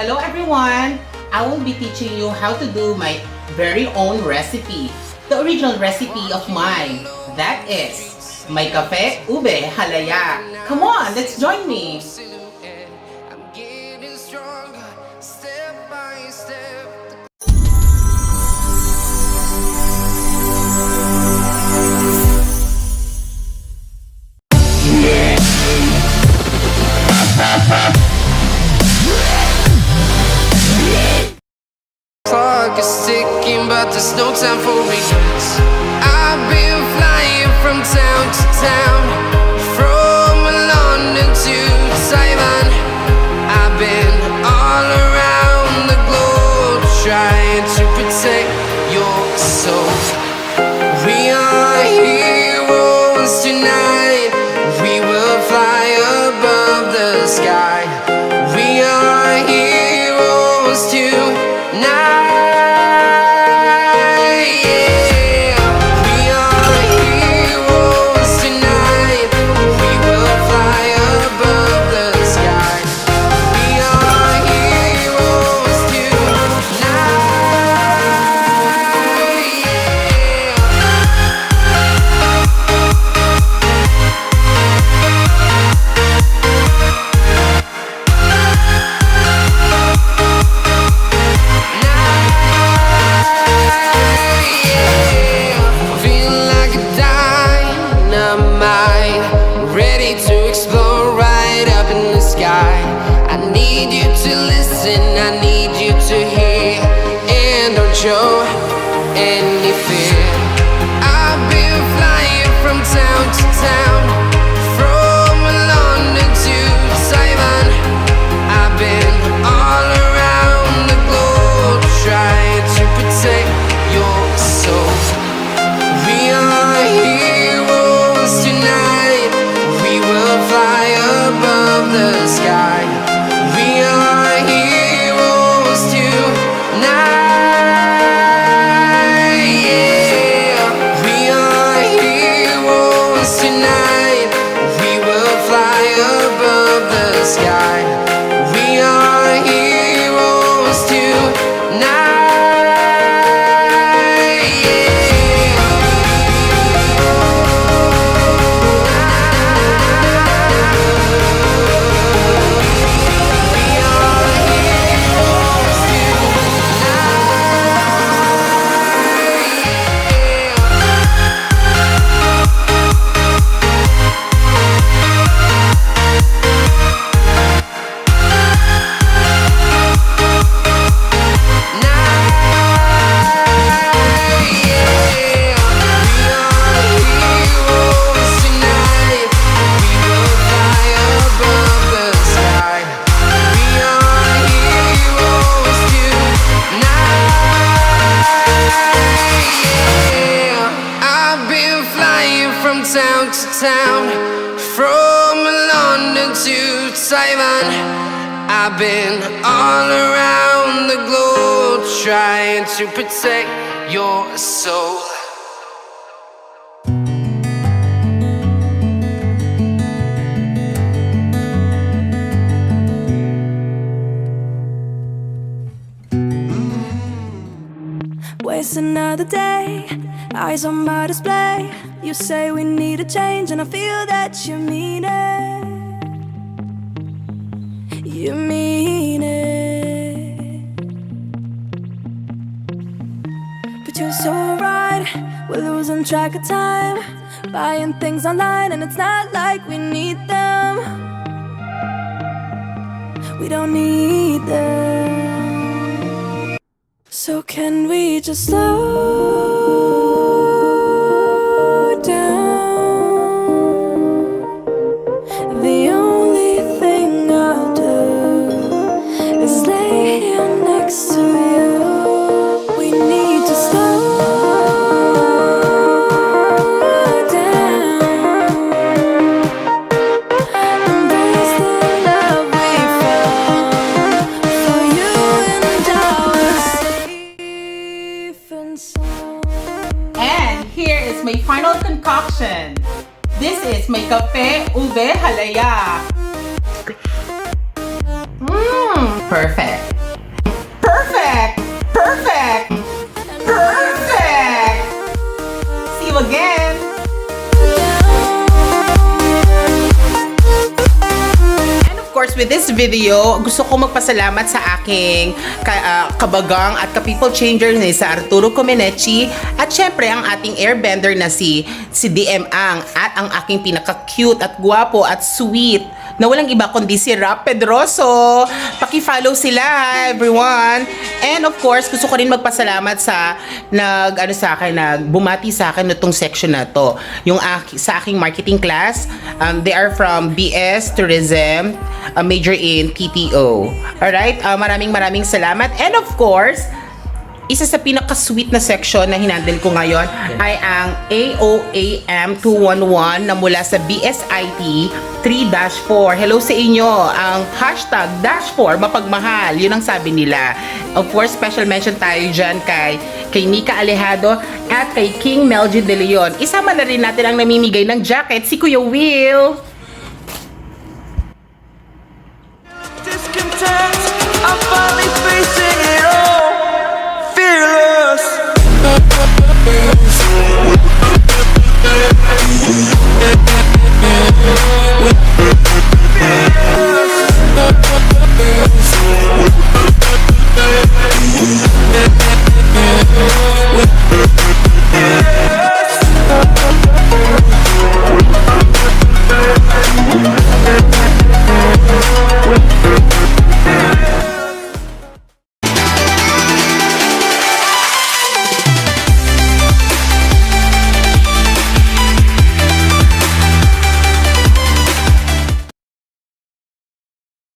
Hello everyone! I will be teaching you how to do my very own recipe. The original recipe of mine. That is my Kape Ube Halaya. Come on, let's join me! Clock is ticking, but there's no time for regrets. I've been flying from town to town, from London to Taiwan. I've been all around the globe trying to protect your soul. We are heroes tonight. We will fly above the sky. We are heroes tonight. I need you to hear and don't show any fear. I've been flying from town to town, from London to Taiwan. I've been all around the globe trying to protect your soul. We are heroes tonight. We will fly above the sky. We are heroes tonight, yeah. We are heroes tonight. We will fly above the sky. We are heroes tonight, town to town, from London to Taiwan. I've been all around the globe trying to protect your soul. Waste another day, eyes on my display. You say we need a change, and I feel that you mean it. You mean it. But you're so right, we're losing track of time, buying things online, and it's not like we need them. We don't need them. So can we just slow down? The only thing I'll do is lay here next to you. We need to slow down, embrace the love we found. For you and I was safe and sound. And here is my final concoction. This is my Kape Ube Halaya. Perfect. course, with this video, gusto ko magpasalamat sa aking kabagang at ka-people changer ni sa Arturo Comenechi at syempre ang ating airbender na si DM Ang at ang aking pinaka-cute at guwapo at sweet na walang iba kundi si Rap Pedroso. Paki-follow sila, everyone. And of course, gusto ko rin magpasalamat sa nagbumati sa akin nitong section na to. Yung sa aking marketing class, they are from BS Tourism, a major in PTO. Alright, maraming salamat. And of course, isa sa pinaka-sweet na section na hinandle ko ngayon ay ang AOAM 211 na mula sa BSIT 3-4. Hello sa inyo. Ang hashtag -4 mapagmahal. Yun ang sabi nila. Of course, special mention tayo dyan kay Nika Alejado at kay King Melgy De Leon. Isama na rin natin ang namimigay ng jacket, si Kuya Will.